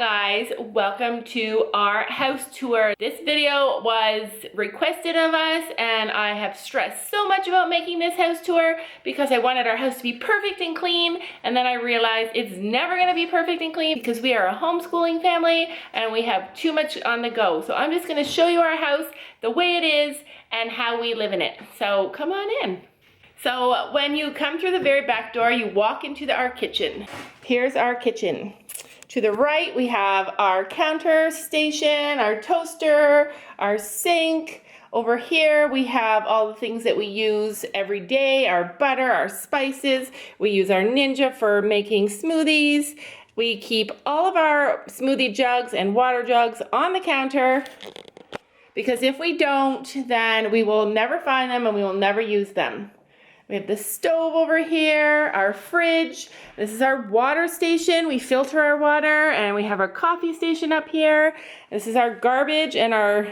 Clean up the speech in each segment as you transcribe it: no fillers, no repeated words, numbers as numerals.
guys, welcome to our house tour. This video was requested of us and I have stressed so much about making this house tour because I wanted our house to be perfect and clean, and then I realized it's never going to be perfect and clean because we are a homeschooling family and we have too much on the go. So I'm just going to show you our house the way it is and how we live in it. So come on in. So when you come through the very back door, you walk into our kitchen. Here's our kitchen. To the right, we have our counter station, our toaster, our sink. Over here, we have all the things that we use every day, our butter, our spices. We use our Ninja for making smoothies. We keep all of our smoothie jugs and water jugs on the counter because if we don't, then we will never find them and we will never use them. We have the stove over here, our fridge. This is our water station. We filter our water, and we have our coffee station up here. This is our garbage and our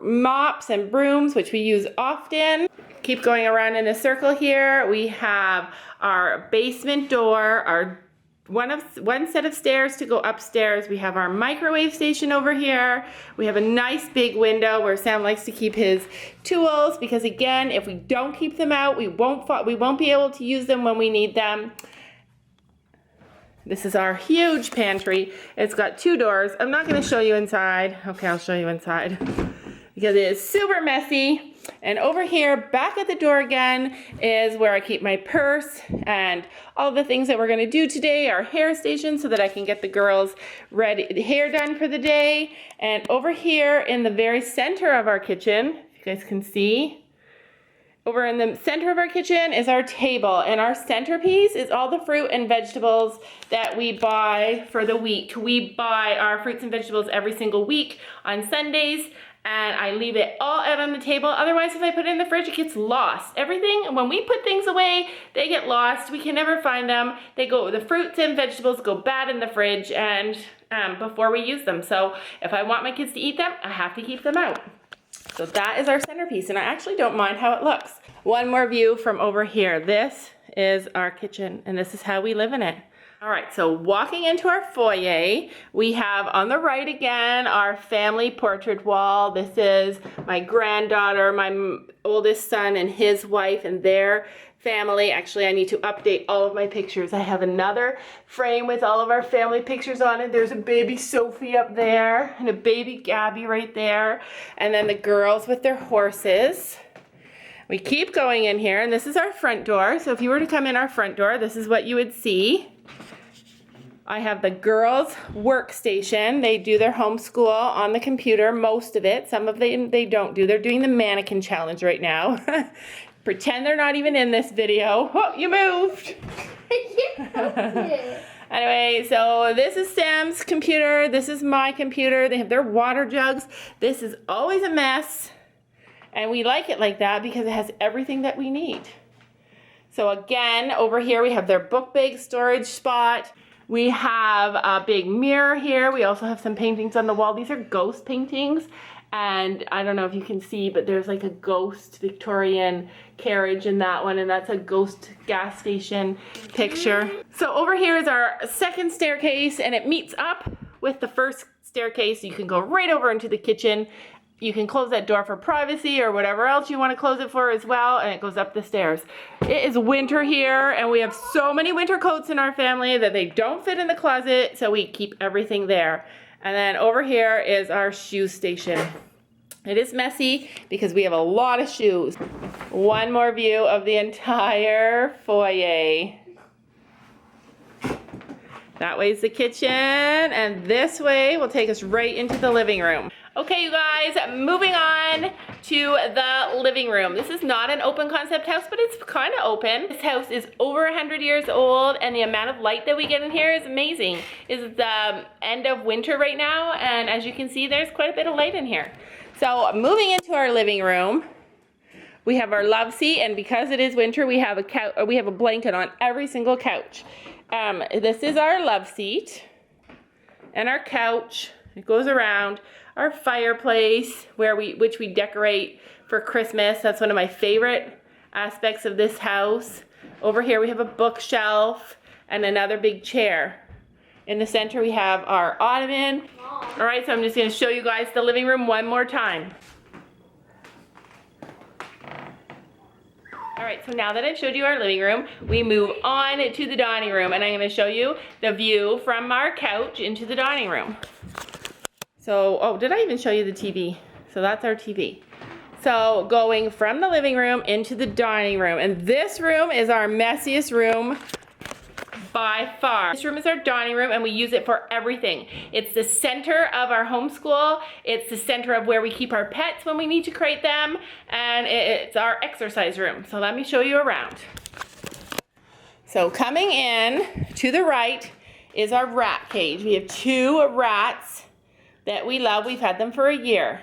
mops and brooms, which we use often. Keep going around in a circle here. We have our basement door, one set of stairs to go upstairs. We have our microwave station over here. We have a nice big window where Sam likes to keep his tools because, again, if we don't keep them out, we won't be able to use them when we need them. This is our huge pantry. It's got two doors. I'm not going to show you inside. Okay, I'll show you inside because it is super messy. And over here, back at the door again, is where I keep my purse and all the things that we're going to do today, our hair station, so that I can get the girls ready, hair done for the day. And over here in the very center of our kitchen, if you guys can see, over in the center of our kitchen is our table, and our centerpiece is all the fruit and vegetables that we buy for the week. We buy our fruits and vegetables every single week on Sundays, and I leave it all out on the table. Otherwise, if I put it in the fridge, it gets lost. Everything, when we put things away, they get lost. We can never find them. The fruits and vegetables go bad in the fridge and before we use them. So if I want my kids to eat them, I have to keep them out. So that is our centerpiece, and I actually don't mind how it looks. One more view from over here. This is our kitchen, and this is how we live in it. All right, so walking into our foyer, we have on the right again our family portrait wall. This is my granddaughter, my oldest son and his wife and their family. Actually, I need to update all of my pictures. I have another frame with all of our family pictures on it. There's a baby Sophie up there and a baby Gabby right there. And then the girls with their horses. We keep going in here, and this is our front door. So if you were to come in our front door, this is what you would see. I have the girls' workstation. They do their homeschool on the computer, most of it. Some of them they don't do. They're doing the mannequin challenge right now. Pretend they're not even in this video. Oh, you moved. Anyway, so this is Sam's computer. This is my computer. They have their water jugs. This is always a mess. And we like it like that because it has everything that we need. So again, over here we have their book bag storage spot. We have a big mirror here. We also have some paintings on the wall. These are ghost paintings. And I don't know if you can see, but there's like a ghost Victorian carriage in that one. And that's a ghost gas station picture. So over here is our second staircase, and it meets up with the first staircase. You can go right over into the kitchen. You can close that door for privacy or whatever else you want to close it for as well, and it goes up the stairs. It is winter here, and we have so many winter coats in our family that they don't fit in the closet, so we keep everything there. And then over here is our shoe station. It is messy because we have a lot of shoes. One more view of the entire foyer. That way is the kitchen, and this way will take us right into the living room. Okay, you guys, moving on to the living room. This is not an open concept house, but it's kind of open. This house is over 100 years old, and the amount of light that we get in here is amazing. It's the end of winter right now, and as you can see, there's quite a bit of light in here. So moving into our living room, we have our love seat, and because it is winter, we have a blanket on every single couch. This is our love seat and our couch. It goes around. Our fireplace, which we decorate for Christmas. That's one of my favorite aspects of this house. Over here we have a bookshelf and another big chair. In the center we have our ottoman. All right, so I'm just gonna show you guys the living room one more time. All right, so now that I've showed you our living room, we move on to the dining room, and I'm gonna show you the view from our couch into the dining room. So, oh, did I even show you the TV? So that's our TV. So going from the living room into the dining room, and this room is our messiest room by far. This room is our dining room, and we use it for everything. It's the center of our homeschool. It's the center of where we keep our pets when we need to crate them, and it's our exercise room. So let me show you around. So coming in to the right is our rat cage. We have 2 rats that we love. We've had them for a year.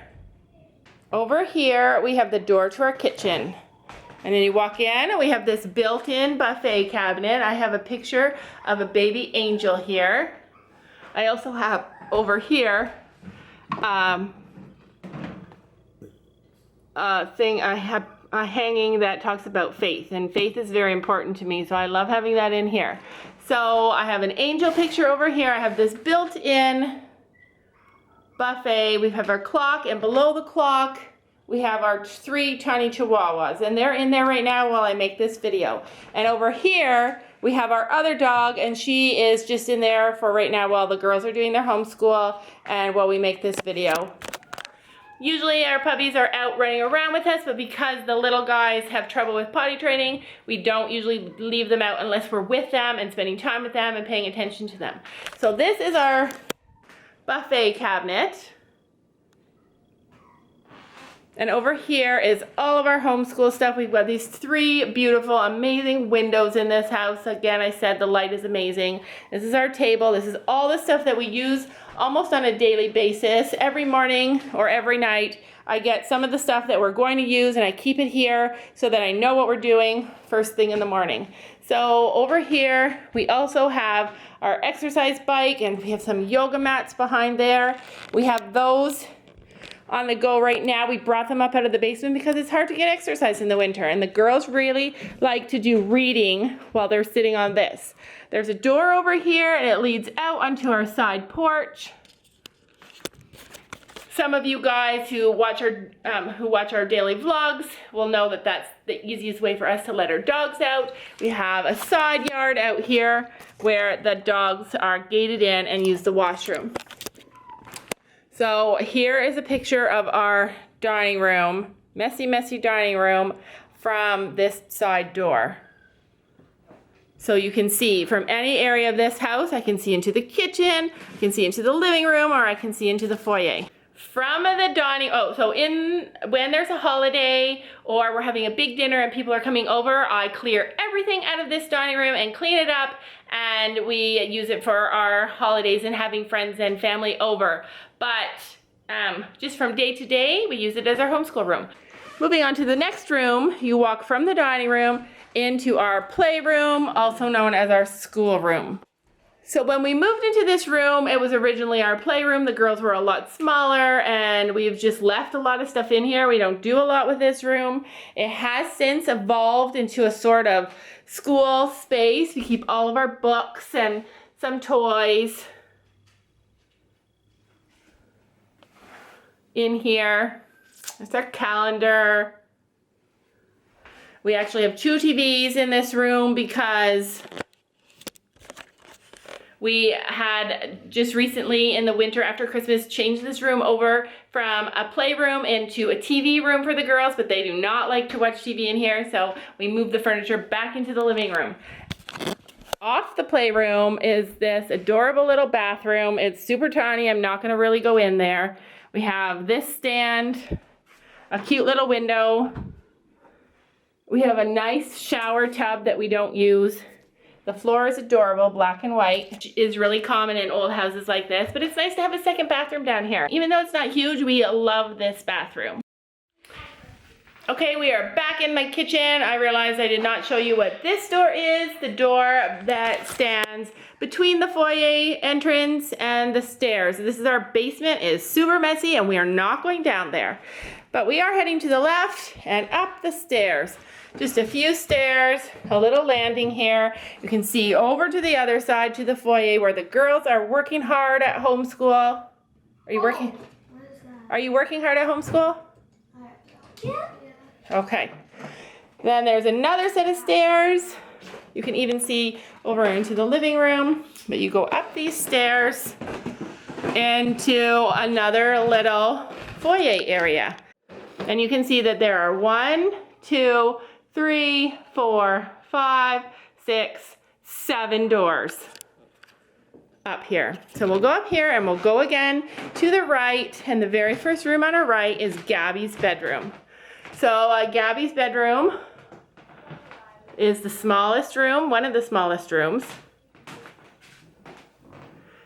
Over here, we have the door to our kitchen. And then you walk in, and we have this built-in buffet cabinet. I have a picture of a baby angel here. I also have over here a thing. I have a hanging that talks about faith, and faith is very important to me, so I love having that in here. So I have an angel picture over here. I have this built-in buffet. We have our clock, and below the clock we have our 3 tiny chihuahuas, and they're in there right now while I make this video. And over here we have our other dog, and she is just in there for right now while the girls are doing their homeschool and while we make this video. Usually our puppies are out running around with us, but because the little guys have trouble with potty training, we don't usually leave them out unless we're with them and spending time with them and paying attention to them. So this is our buffet cabinet. And over here is all of our homeschool stuff. We've got these 3 beautiful, amazing windows in this house. Again, I said the light is amazing. This is our table. This is all the stuff that we use almost on a daily basis. Every morning or every night, I get some of the stuff that we're going to use, and I keep it here so that I know what we're doing first thing in the morning. So over here, we also have our exercise bike, and we have some yoga mats behind there. We have those on the go right now. We brought them up out of the basement because it's hard to get exercise in the winter, and the girls really like to do reading while they're sitting on this. There's a door over here, and it leads out onto our side porch. Some of you guys who watch our daily vlogs will know that that's the easiest way for us to let our dogs out. We have a side yard out here where the dogs are gated in and use the washroom. So here is a picture of our dining room, messy, messy dining room from this side door. So you can see from any area of this house, I can see into the kitchen, I can see into the living room, or I can see into the foyer. From the dining, when there's a holiday or we're having a big dinner and people are coming over, I clear everything out of this dining room and clean it up, and we use it for our holidays and having friends and family over. But just from day to day, we use it as our homeschool room. Moving on to the next room, you walk from the dining room into our playroom, also known as our schoolroom. So when we moved into this room, it was originally our playroom. The girls were a lot smaller, and we've just left a lot of stuff in here. We don't do a lot with this room. It has since evolved into a sort of school space. We keep all of our books and some toys in here. There's our calendar. We actually have 2 TVs in this room because we had just recently in the winter after Christmas changed this room over from a playroom into a TV room for the girls, but they do not like to watch TV in here, so we moved the furniture back into the living room. Off the playroom is this adorable little bathroom. It's super tiny. I'm not going to really go in there. We have this stand, a cute little window. We have a nice shower tub that we don't use. The floor is adorable, black and white, which is really common in old houses like this, but it's nice to have a second bathroom down here. Even though it's not huge, we love this bathroom. Okay, we are back in my kitchen. I realized I did not show you what this door is. The door that stands between the foyer entrance and the stairs. This is our basement. It is super messy, and we are not going down there. But we are heading to the left and up the stairs. Just a few stairs, a little landing here. You can see over to the other side to the foyer where the girls are working hard at homeschool. Are you working? What is that? Are you working hard at homeschool? Yeah. Okay. Then there's another set of stairs. You can even see over into the living room, but you go up these stairs into another little foyer area. And you can see that there are 1, 2, 3, 4, 5, 6, 7 doors up here. So we'll go up here and we'll go again to the right, and the very first room on our right is Gabby's bedroom. So Gabby's bedroom is the smallest room, one of the smallest rooms.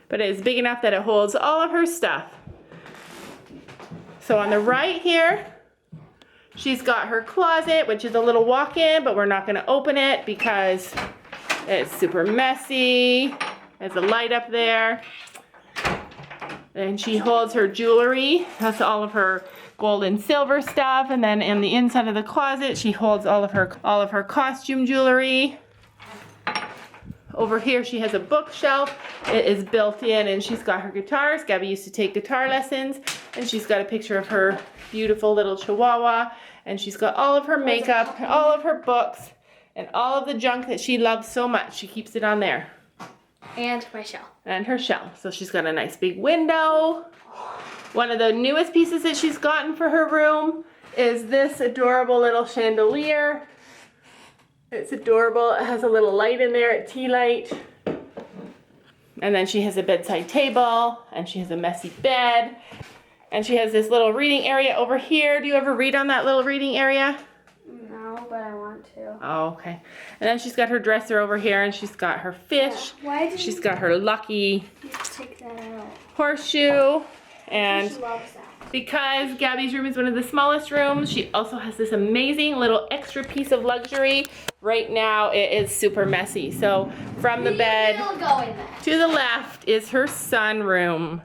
But it is big enough that it holds all of her stuff. So on the right here, she's got her closet, which is a little walk-in, but we're not going to open it because it's super messy. There's a light up there. And she holds her jewelry. That's all of her gold and silver stuff. And then in the inside of the closet, she holds all of her costume jewelry. Over here, she has a bookshelf. It is built in, and she's got her guitars. Gabby used to take guitar lessons, and she's got a picture of her beautiful little chihuahua, and she's got all of her makeup, all of her books, and all of the junk that she loves so much. She keeps it on there. And my shell. And her shell. So she's got a nice big window. One of the newest pieces that she's gotten for her room is this adorable little chandelier. It's adorable. It has a little light in there, a tea light. And then she has a bedside table, and she has a messy bed. And she has this little reading area over here. Do you ever read on that little reading area? No, but I want to. Oh, okay. And then she's got her dresser over here, and she's got her fish. Yeah. Why did She's got her lucky you take that out? horseshoe. And She loves that. because Gabby's room is one of the smallest rooms, she also has this amazing little extra piece of luxury. Right now it is super messy. So from the bed It'll go in there. to the left is her sunroom.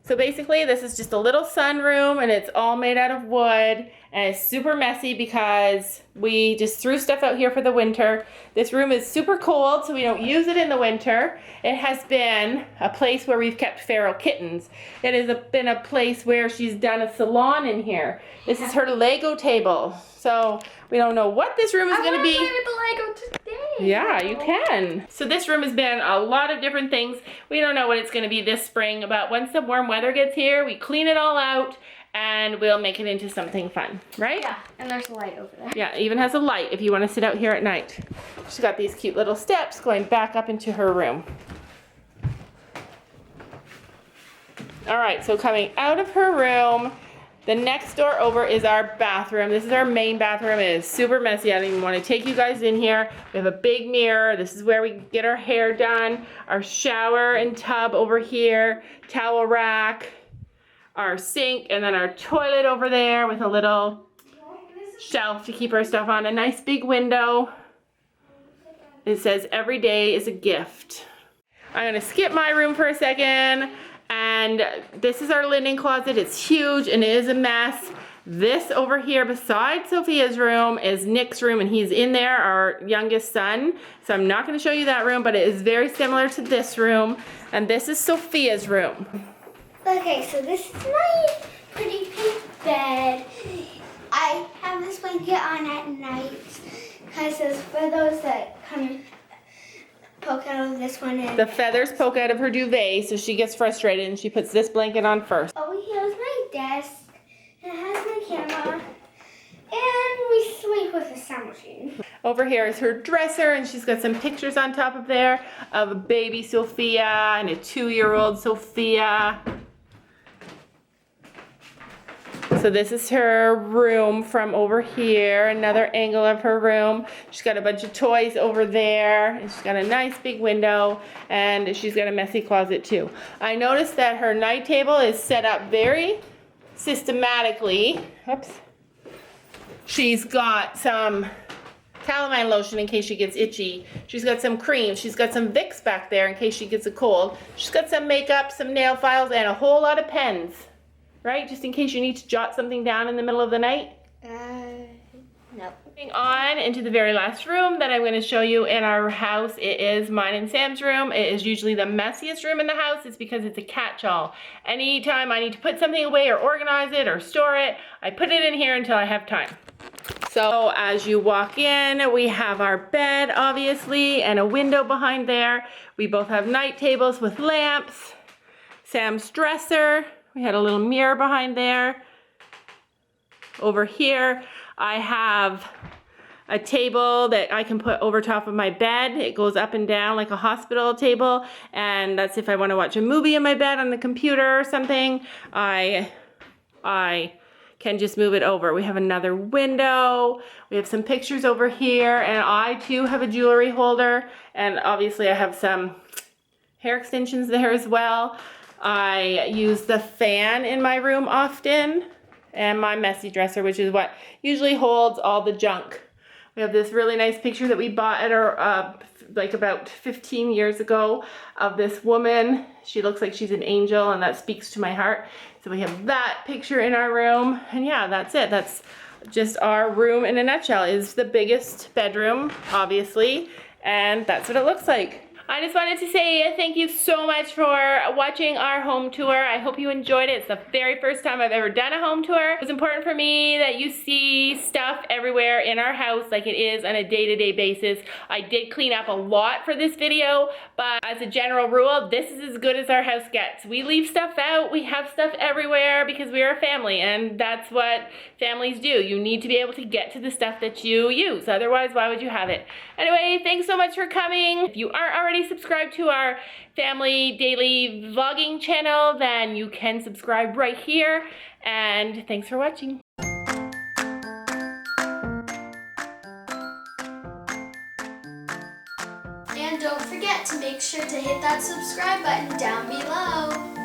So basically this is just a little sunroom, and it's all made out of wood, and it's super messy because we just threw stuff out here for the winter. This room is super cold, so we don't use it in the winter. It has been a place where we've kept feral kittens. It has been a place where she's done a salon in here. This is her Lego table. So we don't know what this room is going to be. I want to play with the Lego today. Yeah, you can. So this room has been a lot of different things. We don't know what it's going to be this spring, but once the warm weather gets here, we clean it all out and we'll make it into something fun, right? Yeah, and there's a light over there. Yeah, it even has a light if you want to sit out here at night. She's got these cute little steps going back up into her room. All right, so coming out of her room, the next door over is our bathroom. This is our main bathroom. It is super messy. I don't even want to take you guys in here. We have a big mirror. This is where we get our hair done. Our shower and tub over here. Towel rack. Our sink, and then our toilet over there with a little shelf to keep our stuff on. A nice big window. It says every day is a gift. I'm going to skip my room for a second. And this is our linen closet. It's huge and it is a mess. This over here beside Sophia's room is Nick's room, and he's in there, our youngest son. So I'm not going to show you that room, but it is very similar to this room. And this is Sophia's room. Okay, so this is my pretty pink bed. I have this blanket on at night because it's for those that kind of poke out of this one. And The feathers poke out of her duvet, so she gets frustrated and she puts this blanket on first. over here is my desk. It has my camera. And we sleep with a sound machine. Over here is her dresser, and she's got some pictures on top of there of baby Sophia and a 2-year-old Sophia. So this is her room from over here, another angle of her room. She's got a bunch of toys over there, and she's got a nice big window, and she's got a messy closet too. I noticed that her night table is set up very systematically. Oops. She's got some calamine lotion in case she gets itchy. She's got some cream. She's got some Vicks back there in case she gets a cold. She's got some makeup, some nail files, and a whole lot of pens. Right? Just in case you need to jot something down in the middle of the night. No. Moving on into the very last room that I'm going to show you in our house. It is mine and Sam's room. It is usually the messiest room in the house. It's because it's a catch-all. Anytime I need to put something away or organize it or store it, I put it in here until I have time. So as you walk in, we have our bed, obviously, and a window behind there. We both have night tables with lamps. Sam's dresser. We had a little mirror behind there. Over here, I have a table that I can put over top of my bed. It goes up and down like a hospital table, and that's if I want to watch a movie in my bed on the computer or something. I can just move it over. We have another window. We have some pictures over here, and I too have a jewelry holder, and obviously I have some hair extensions there as well. I use the fan in my room often, and my messy dresser, which is what usually holds all the junk. We have this really nice picture that we bought at our, like about 15 years ago, of this woman. She looks like she's an angel, and that speaks to my heart. So we have that picture in our room, and yeah, that's it. That's just our room in a nutshell. It's the biggest bedroom, obviously, and that's what it looks like. I just wanted to say thank you so much for watching our home tour. I hope you enjoyed it. It's the very first time I've ever done a home tour. It's important for me that you see stuff everywhere in our house like it is on a day-to-day basis. I did clean up a lot for this video, but as a general rule, this is as good as our house gets. We leave stuff out, we have stuff everywhere because we are a family, and that's what families do. You need to be able to get to the stuff that you use. Otherwise, why would you have it? Anyway, thanks so much for coming. If you aren't already subscribed to our family daily vlogging channel, then you can subscribe right here, and thanks for watching. And don't forget to make sure to hit that subscribe button down below.